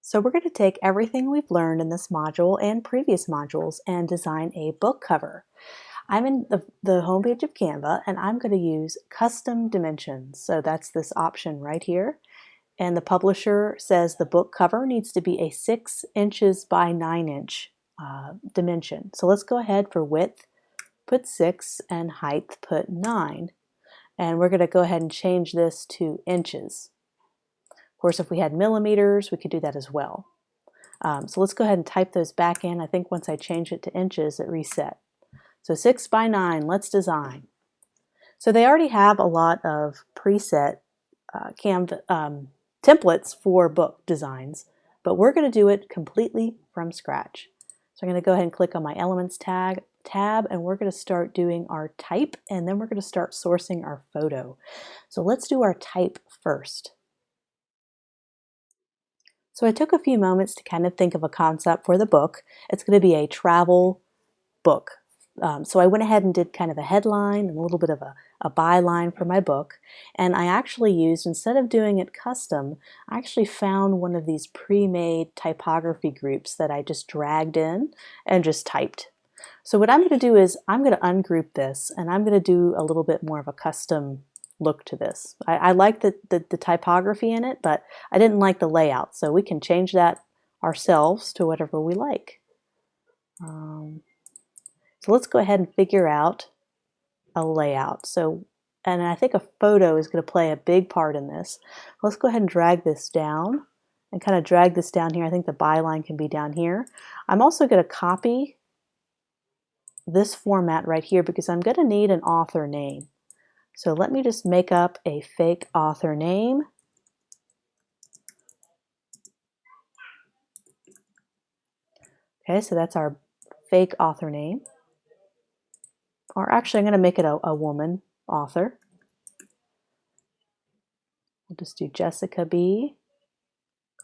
So we're going to take everything we've learned in this module and previous modules and design a book cover. I'm in the homepage of Canva and I'm going to use custom dimensions. So that's this option right here. And the publisher says the book cover needs to be a 6 inches by 9 inch dimension. So let's go ahead for width, put 6, and height, put 9. And we're going to go ahead and change this to inches. Of course, if we had millimeters, we could do that as well. So let's go ahead and type those back in. I think once I change it to inches, it reset. So 6 by 9, let's design. So they already have a lot of preset Canva templates for book designs, but we're going to do it completely from scratch. So I'm going to go ahead and click on my Elements tab, and we're going to start doing our type, and then we're going to start sourcing our photo. So let's do our type first. So I took a few moments to kind of think of a concept for the book. It's going to be a travel book. So I went ahead and did kind of a headline and a little bit of a byline for my book. And I actually used, instead of doing it custom, I actually found one of these pre-made typography groups that I just dragged in and just typed. So what I'm going to do is I'm going to ungroup this and I'm going to do a little bit more of a custom look to this. I like the typography in it, but I didn't like the layout. So we can change that ourselves to whatever we like. So let's go ahead and figure out a layout. And I think a photo is going to play a big part in this. Let's go ahead and drag this down and kind of drag this down here. I think the byline can be down here. I'm also going to copy this format right here because I'm going to need an author name. So let me just make up a fake author name. Okay, so that's our fake author name. Or actually, I'm going to make it a woman author. We'll just do Jessica B.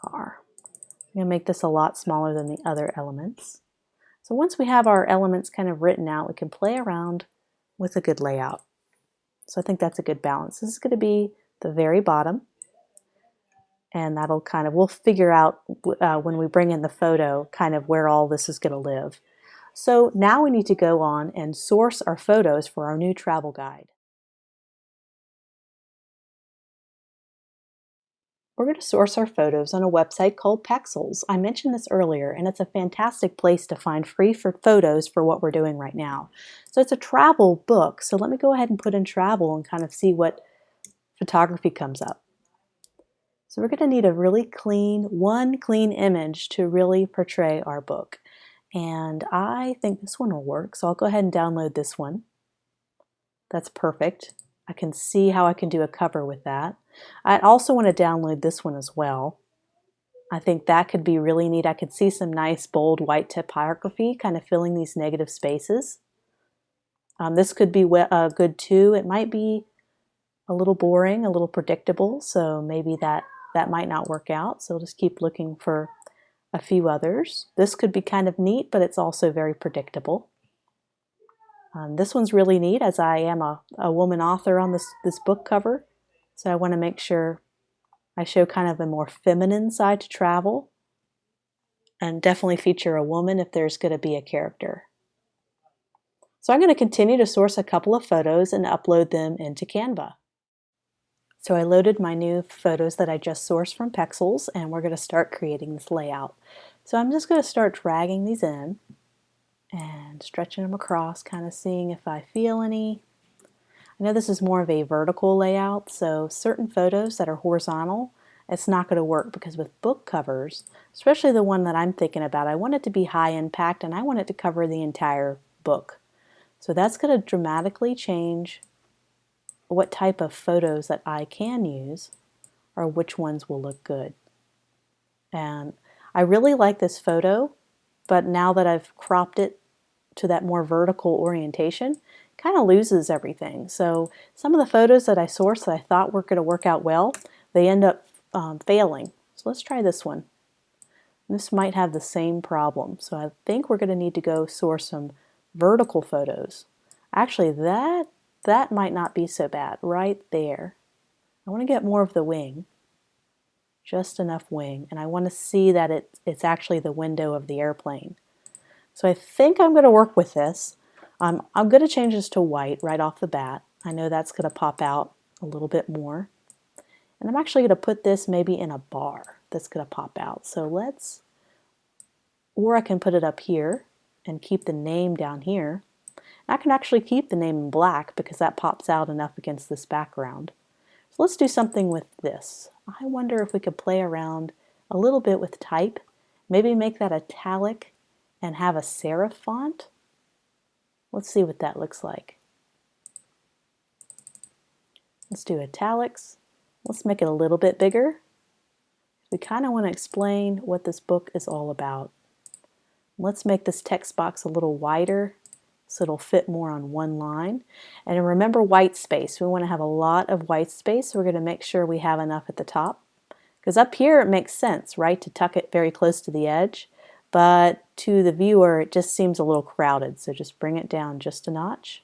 Carr. I'm going to make this a lot smaller than the other elements. So once we have our elements kind of written out, we can play around with a good layout. So I think that's a good balance. This is going to be the very bottom. And that'll kind of, we'll figure out when we bring in the photo kind of where all this is going to live. So now we need to go on and source our photos for our new travel guide. We're going to source our photos on a website called Pexels. I mentioned this earlier, and it's a fantastic place to find free photos for what we're doing right now. So it's a travel book, so let me go ahead and put in travel and kind of see what photography comes up. So we're going to need a really one clean image to really portray our book. And I think this one will work, so I'll go ahead and download this one. That's perfect. I can see how I can do a cover with that. I also want to download this one as well. I think that could be really neat. I could see some nice bold white typography kind of filling these negative spaces. This could be good too. It might be a little boring, a little predictable, so maybe that might not work out. So we'll just keep looking for a few others. This could be kind of neat, but it's also very predictable. This one's really neat, as I am a woman author on this book cover. So I want to make sure I show kind of a more feminine side to travel and definitely feature a woman if there's going to be a character. So I'm going to continue to source a couple of photos and upload them into Canva. So I loaded my new photos that I just sourced from Pexels, and we're going to start creating this layout. So I'm just going to start dragging these in and stretching them across, kind of seeing if I feel any. I know this is more of a vertical layout, so certain photos that are horizontal, it's not going to work because with book covers, especially the one that I'm thinking about, I want it to be high impact and I want it to cover the entire book. So that's going to dramatically change what type of photos that I can use or which ones will look good. And I really like this photo, but now that I've cropped it to that more vertical orientation, kind of loses everything. So some of the photos that I sourced that I thought were going to work out well, they end up failing. So let's try this one. This might have the same problem. So I think we're going to need to go source some vertical photos. Actually, that might not be so bad right there. I want to get more of the wing. just enough wing, and I want to see that it's actually the window of the airplane. So I think I'm going to work with this. I'm going to change this to white right off the bat. I know that's going to pop out a little bit more. And I'm actually going to put this maybe in a bar that's going to pop out. So or I can put it up here and keep the name down here. I can actually keep the name in black because that pops out enough against this background. So let's do something with this. I wonder if we could play around a little bit with type, maybe make that italic and have a serif font. Let's see what that looks like. Let's do italics. Let's make it a little bit bigger. We kind of want to explain what this book is all about. Let's make this text box a little wider so it'll fit more on one line. And remember white space. We want to have a lot of white space, so we're going to make sure we have enough at the top. Because up here it makes sense, right, to tuck it very close to the edge. But to the viewer it just seems a little crowded, so just bring it down just a notch.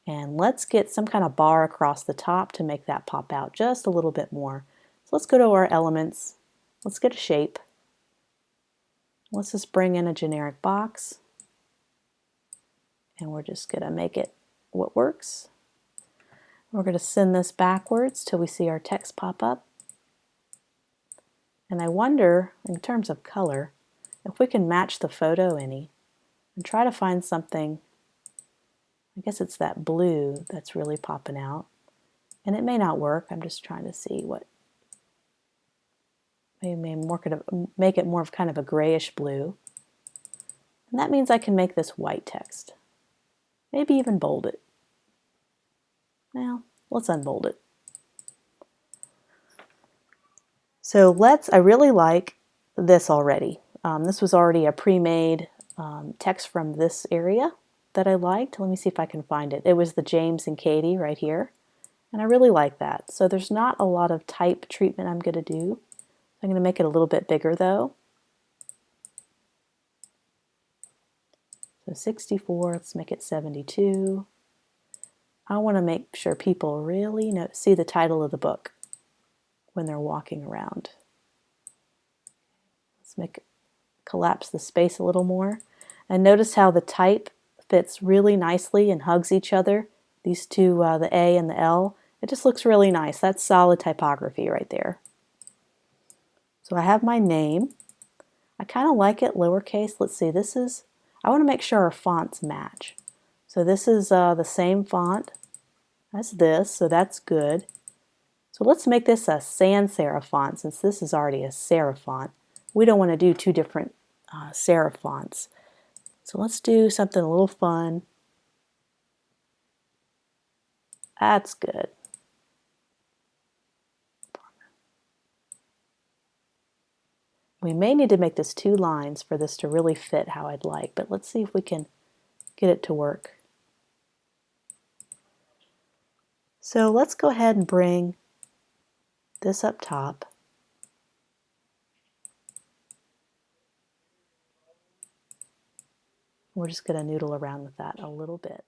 And let's get some kind of bar across the top to make that pop out just a little bit more. So let's go to our elements. Let's get a shape. Let's just bring in a generic box. And we're just going to make it what works. We're going to send this backwards till we see our text pop up. And I wonder, in terms of color, if we can match the photo any and try to find something. I guess it's that blue that's really popping out. And it may not work. I'm just trying to see what. Maybe make it more of kind of a grayish blue. And that means I can make this white text. Maybe even bold it. Now, let's unbold it. So I really like this already. This was already a pre-made text from this area that I liked. Let me see if I can find it. It was the James and Katie right here. And I really like that. So there's not a lot of type treatment I'm going to do. I'm going to make it a little bit bigger though. So 64, let's make it 72. I want to make sure people really see the title of the book when they're walking around. Let's collapse the space a little more. And notice how the type fits really nicely and hugs each other. These two, the A and the L, it just looks really nice. That's solid typography right there. So I have my name. I kind of like it lowercase. Let's see, I want to make sure our fonts match. So this is the same font as this, so that's good. So let's make this a sans serif font since this is already a serif font. We don't want to do two different serif fonts. So let's do something a little fun. That's good. We may need to make this 2 lines for this to really fit how I'd like, but let's see if we can get it to work. So let's go ahead and bring this up top. We're just going to noodle around with that a little bit.